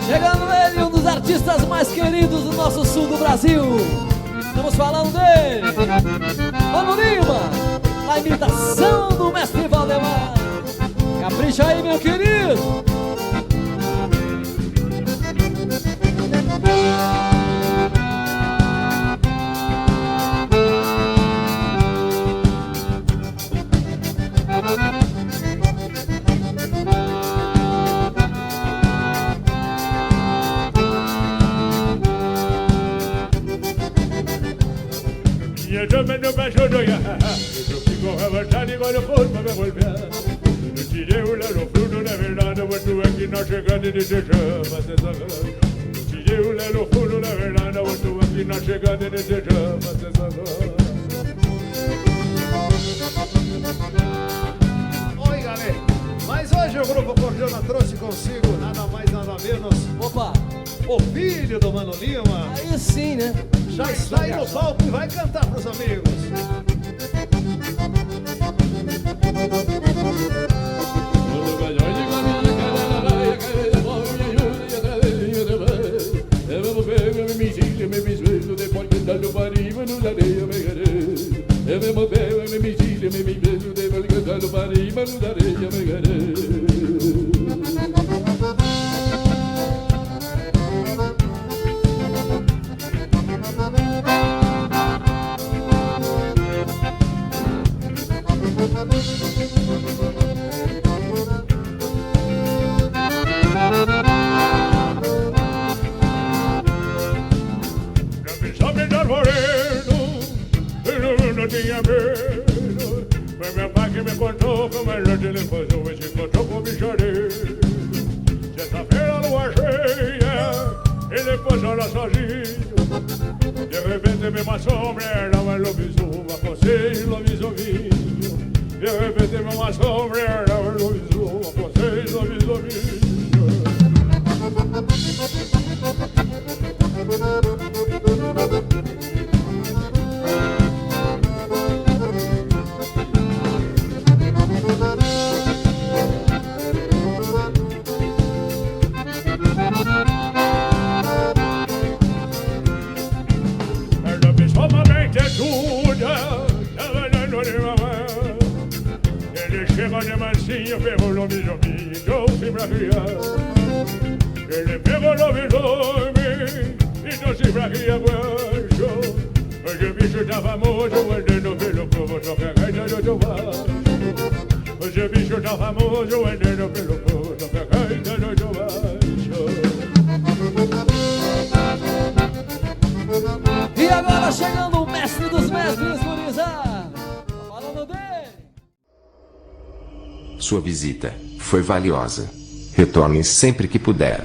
Chegando ele, um dos artistas mais queridos do nosso sul do Brasil. Estamos falando dele, Mano Lima, a imitação do mestre Valdemar. Capricha aí, meu querido. Yo me no paso no ya, yo fico a bastar y con los formas me golpea. No tiré un lado fruto de verdad, no estuve aquí no se gane ni se llama se saca. No tiré un lado fruto de verdad, no estuve aquí no se gane ni se llama se saca. Oiga, mas hoje o Grupo Cordiona trouxe consigo nada mais nada menos. Opa, O filho do Mano Lima aí sim, né? já está aí no palco e vai cantar pros amigos. No tinha medo, foi meu pai que me contou como a gente ele faz hoje, se encontrou com o bichareiro. Sexta-feira, lua cheia, ele posou lá sozinho. De repente vi uma sombra, era uma lobisomem, aconsei lobisominho. De repente vi uma sombra, era uma lobisomem, aconsei lobisominho. Ele chegou de mansinho, pegou o lobisomem, trouxe pra criar. Ele pegou o lobisomem e trouxe pra criar guancho. Hoje o bicho tá famoso, andando pelo povo, toca a gaita do teu baixo. Hoje o bicho tá famoso, andando pelo povo, toca a gaita do teu baixo. E agora chegando o mestre dos mestres, gurizada. Tô falando dele. Sua visita foi valiosa. Retorne sempre que puder.